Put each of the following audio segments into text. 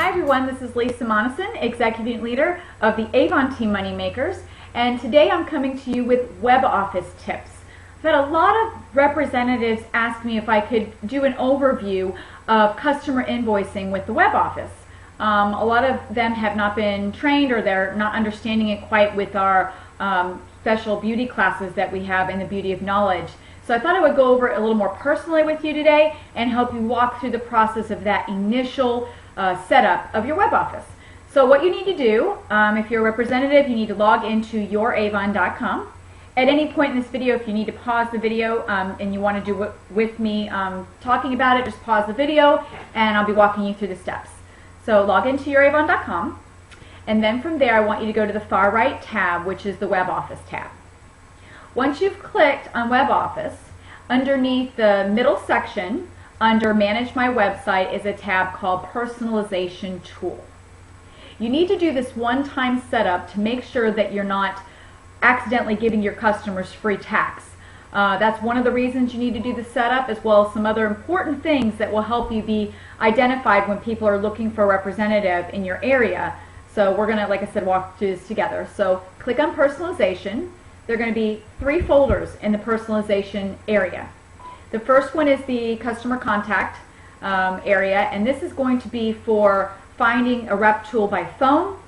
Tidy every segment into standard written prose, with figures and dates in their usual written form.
Hi everyone, this is Lisa Monison, Executive Leader of the Avon Team Moneymakers, and today I'm coming to you with web office tips. I've had a lot of representatives ask me if I could do an overview of customer invoicing with the web office. A lot of them have not been trained, or they're not understanding it quite with our special beauty classes that we have in the Beauty of Knowledge. So I thought I would go over it a little more personally with you today and help you walk through the process of that initial setup of your web office. So what you need to do, if you're a representative, you need to log into youravon.com. At any point in this video, if you need to pause the video and you want to do it with me talking about it, just pause the video and I'll be walking you through the steps. So log into youravon.com, and then from there I want you to go to the far right tab, which is the web office tab. Once you've clicked on web office, underneath the middle section under Manage My Website is a tab called Personalization Tool. You need to do this one-time setup to make sure that you're not accidentally giving your customers free tax. That's one of the reasons you need to do the setup, as well as some other important things that will help you be identified when people are looking for a representative in your area. So we're going to, like I said, walk through this together. So click on Personalization. There are going to be 3 folders in the personalization area. The first one is the customer contact area, and this is going to be for finding a rep tool by phone,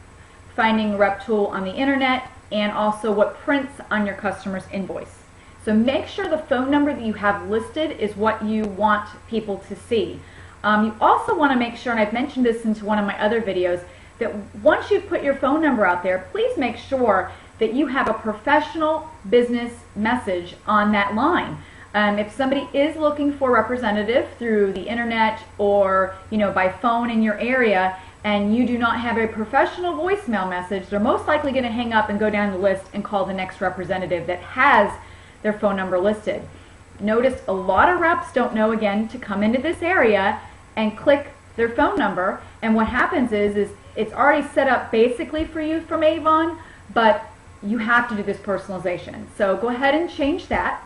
finding a rep tool on the internet, and also what prints on your customer's invoice. So make sure the phone number that you have listed is what you want people to see. You also want to make sure, and I've mentioned this into one of my other videos, that once you've put your phone number out there, please make sure that you have a professional business message on that line. If somebody is looking for a representative through the internet or by phone in your area, and you do not have a professional voicemail message, they're most likely going to hang up and go down the list and call the next representative that has their phone number listed. Notice a lot of reps don't know, again, to come into this area and click their phone number, and what happens is it's already set up basically for you from Avon, but you have to do this personalization. So go ahead and change that.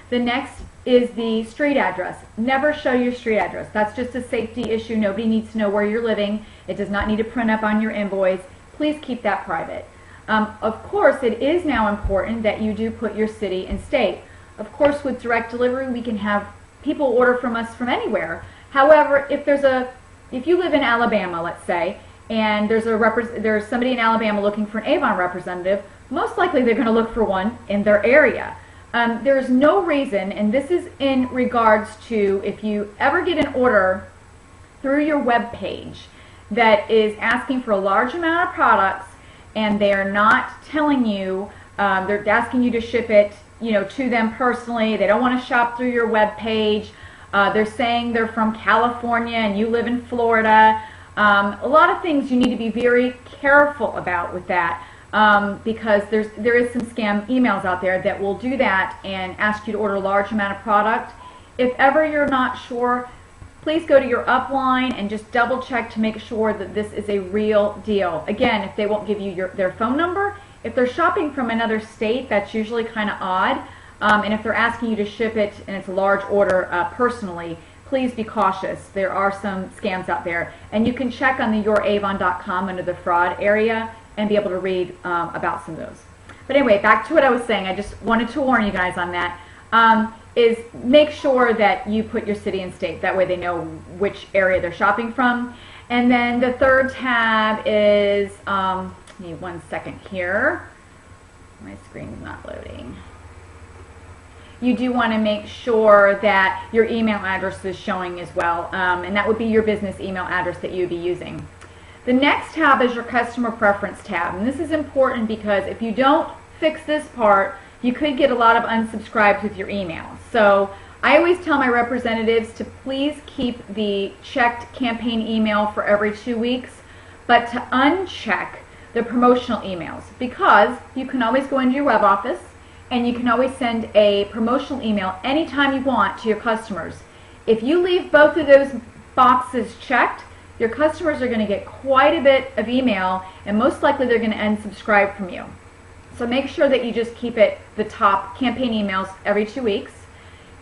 The next is the street address. Never show your street address. That's just a safety issue. Nobody needs to know where you're living. It does not need to print up on your invoice. Please keep that private. Of course, it is now important that you do put your city and state. Of course, with direct delivery, we can have people order from us from anywhere. However, if you live in Alabama, let's say, and there's somebody in Alabama looking for an Avon representative, most likely they're going to look for one in their area. There's no reason, and this is in regards to if you ever get an order through your web page that is asking for a large amount of products, and they're not telling you, they're asking you to ship it to them personally. They don't want to shop through your web page. They're saying they're from California and you live in Florida. A lot of things you need to be very careful about with that. Because there is some scam emails out there that will do that and ask you to order a large amount of product. If ever you're not sure, please go to your upline and just double check to make sure that this is a real deal. Again, if they won't give you their phone number, if they're shopping from another state, that's usually kind of odd. And if they're asking you to ship it and it's a large order personally, please be cautious. There are some scams out there. And you can check on the youravon.com under the fraud area and be able to read about some of those. But anyway, back to what I was saying. I just wanted to warn you guys on that. Is make sure that you put your city and state. That way they know which area they're shopping from. And then the third tab is, give me 1 second here. My screen is not loading. You do want to make sure that your email address is showing as well. And that would be your business email address that you would be using. The next tab is your customer preference tab, and this is important because if you don't fix this part, you could get a lot of unsubscribes with your email. So I always tell my representatives to please keep the checked campaign email for every 2 weeks, but to uncheck the promotional emails, because you can always go into your web office and you can always send a promotional email anytime you want to your customers. If you leave both of those boxes checked, your customers are going to get quite a bit of email, and most likely they're going to unsubscribe from you. So make sure that you just keep it the top campaign emails every 2 weeks.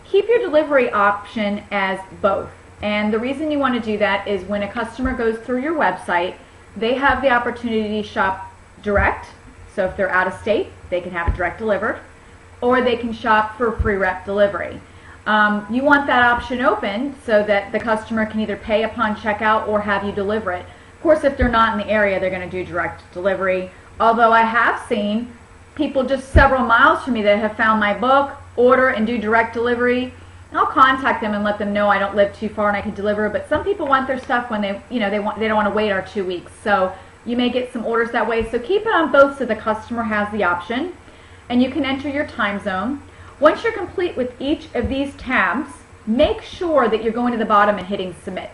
Keep your delivery option as both. And the reason you want to do that is when a customer goes through your website, they have the opportunity to shop direct. So if they're out of state, they can have it direct delivered, or they can shop for free rep delivery. You want that option open so that the customer can either pay upon checkout or have you deliver it. Of course, if they're not in the area, they're going to do direct delivery. Although I have seen people just several miles from me that have found my book, order, and do direct delivery. And I'll contact them and let them know I don't live too far and I can deliver. But some people want their stuff when they don't want to wait our 2 weeks. So you may get some orders that way. So keep it on both so the customer has the option, and you can enter your time zone. Once you're complete with each of these tabs, make sure that you're going to the bottom and hitting submit.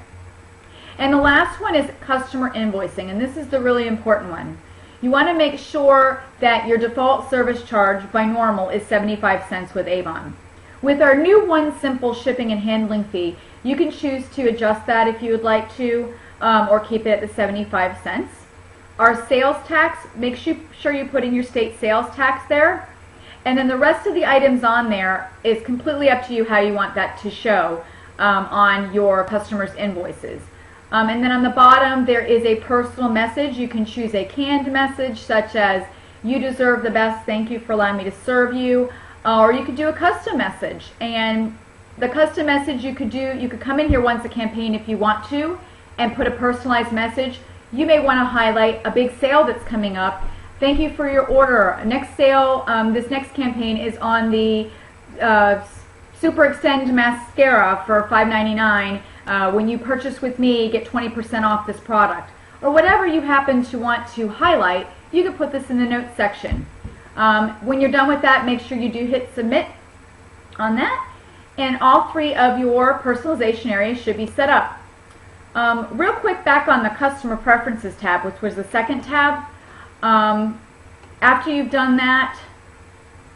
And the last one is customer invoicing, and this is the really important one. You want to make sure that your default service charge by normal is 75 cents with Avon. With our new one simple shipping and handling fee, you can choose to adjust that if you would like to, or keep it at the 75 cents. Our sales tax, make sure you put in your state sales tax there. And then the rest of the items on there is completely up to you how you want that to show on your customers' invoices. And then on the bottom there is a personal message. You can choose a canned message such as, "You deserve the best, thank you for allowing me to serve you," or you could do a custom message. And the custom message you could come in here once a campaign if you want to and put a personalized message. You may want to highlight a big sale that's coming up. "Thank you for your order. Next sale, this next campaign is on the Super Extend Mascara for $5.99. When you purchase with me, get 20% off this product." Or whatever you happen to want to highlight, you can put this in the notes section. When you're done with that, make sure you do hit submit on that, and all three of your personalization areas should be set up. Real quick, back on the customer preferences tab, which was the second tab. After you've done that,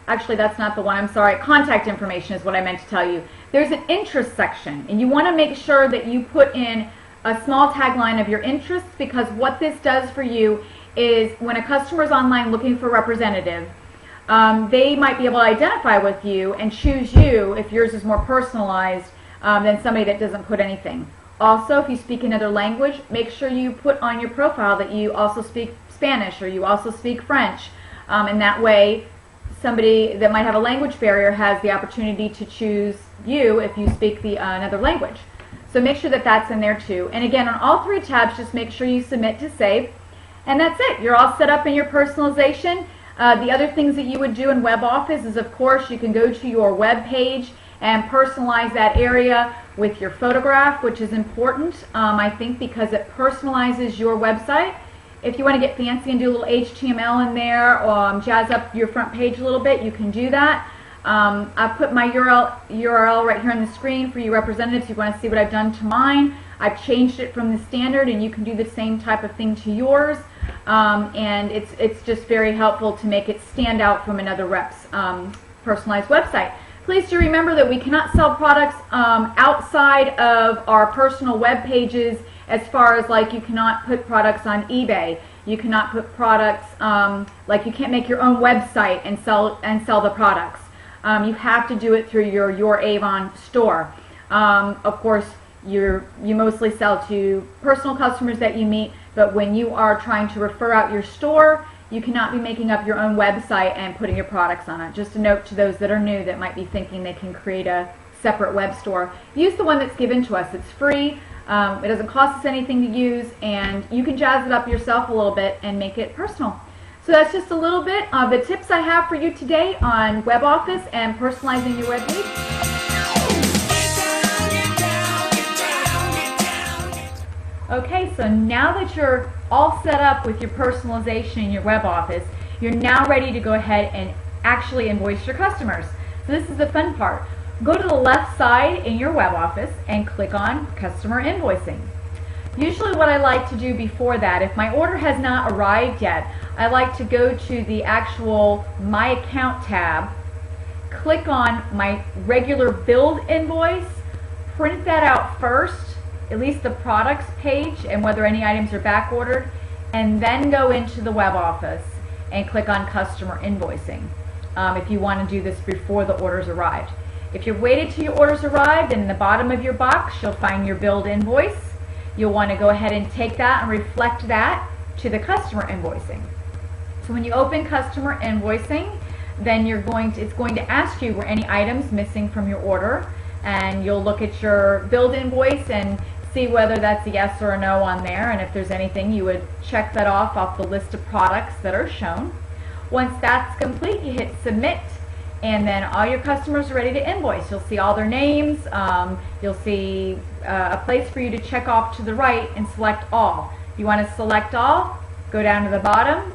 actually that's not the one, I'm sorry, contact information is what I meant to tell you. There's an interest section, and you want to make sure that you put in a small tagline of your interests, because what this does for you is when a customer is online looking for a representative, they might be able to identify with you and choose you if yours is more personalized than somebody that doesn't put anything. Also, if you speak another language, make sure you put on your profile that you also speak Spanish or you also speak French, and that way somebody that might have a language barrier has the opportunity to choose you if you speak another language. So make sure that that's in there too. And again, on all three tabs, just make sure you submit to save, and that's it. You're all set up in your personalization. The other things that you would do in WebOffice is, of course, you can go to your web page and personalize that area with your photograph, which is important, I think, because it personalizes your website. If you want to get fancy and do a little HTML in there or jazz up your front page a little bit, you can do that. I've put my URL right here on the screen for you representatives if you want to see what I've done to mine. I've changed it from the standard, and you can do the same type of thing to yours. And it's just very helpful to make it stand out from another rep's personalized website. Please do remember that we cannot sell products outside of our personal web pages, as far as like you cannot put products on eBay. You cannot put products, like you can't make your own website and sell the products. You have to do it through your Avon store. Of course, you mostly sell to personal customers that you meet, but when you are trying to refer out your store, you cannot be making up your own website and putting your products on it. Just a note to those that are new that might be thinking they can create a separate web store. Use the one that's given to us. It's free. It doesn't cost us anything to use, and you can jazz it up yourself a little bit and make it personal. So that's just a little bit of the tips I have for you today on WebOffice and personalizing your web page. Okay, so now that you're all set up with your personalization in your WebOffice, you're now ready to go ahead and actually invoice your customers. So this is the fun part. Go to the left side in your WebOffice and click on Customer Invoicing. Usually what I like to do before that, if my order has not arrived yet, I like to go to the actual My Account tab, click on my regular billed invoice, print that out first, at least the products page and whether any items are back ordered, and then go into the WebOffice and click on Customer Invoicing if you want to do this before the orders arrived. If you've waited till your orders arrived, and in the bottom of your box you'll find your billed invoice. You'll want to go ahead and take that and reflect that to the customer invoicing. So when you open customer invoicing, then it's going to ask you were any items missing from your order, and you'll look at your billed invoice and see whether that's a yes or a no on there, and if there's anything you would check that off the list of products that are shown. Once that's complete, you hit submit, and then all your customers are ready to invoice. You'll see all their names. You'll see a place for you to check off to the right and select all. You want to select all, go down to the bottom,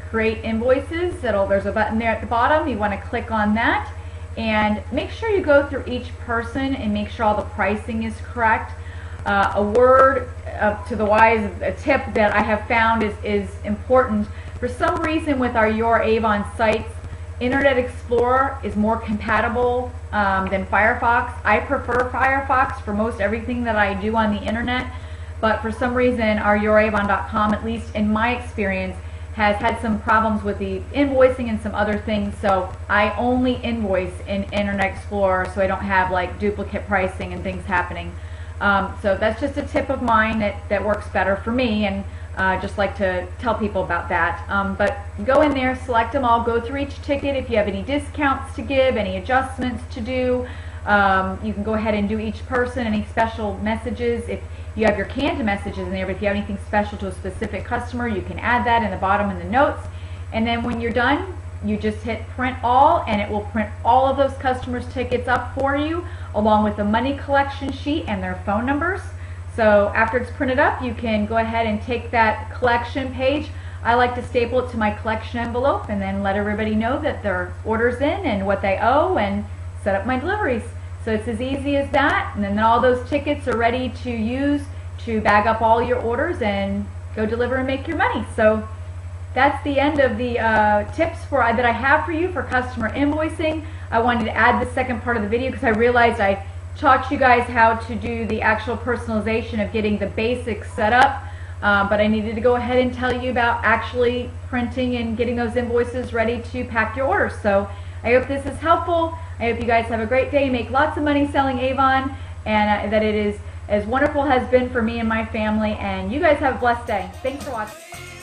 create invoices. There's a button there at the bottom. You want to click on that and make sure you go through each person and make sure all the pricing is correct. A word to the wise, a tip that I have found is important. For some reason with our Your Avon sites, Internet Explorer is more compatible than Firefox. I prefer Firefox for most everything that I do on the internet, but for some reason our youravon.com, at least in my experience, has had some problems with the invoicing and some other things, so I only invoice in Internet Explorer so I don't have like duplicate pricing and things happening. So that's just a tip of mine that works better for me, and just like to tell people about that. But go in there, select them all, go through each ticket. If you have any discounts to give, any adjustments to do, you can go ahead and do each person, any special messages. If you have your canned messages in there, but if you have anything special to a specific customer, you can add that in the bottom in the notes. And then when you're done, you just hit print all, and it will print all of those customers' tickets up for you, along with the money collection sheet and their phone numbers. So after it's printed up, you can go ahead and take that collection page. I like to staple it to my collection envelope and then let everybody know that their order's in and what they owe, and set up my deliveries. So it's as easy as that, and then all those tickets are ready to use to bag up all your orders and go deliver and make your money. So that's the end of the tips that I have for you for customer invoicing. I wanted to add the second part of the video because I realized I taught you guys how to do the actual personalization of getting the basics set up, but I needed to go ahead and tell you about actually printing and getting those invoices ready to pack your orders. So I hope this is helpful. I hope you guys have a great day, make lots of money selling Avon, and that it is as wonderful has been for me and my family, and you guys have a blessed day. Thanks for watching.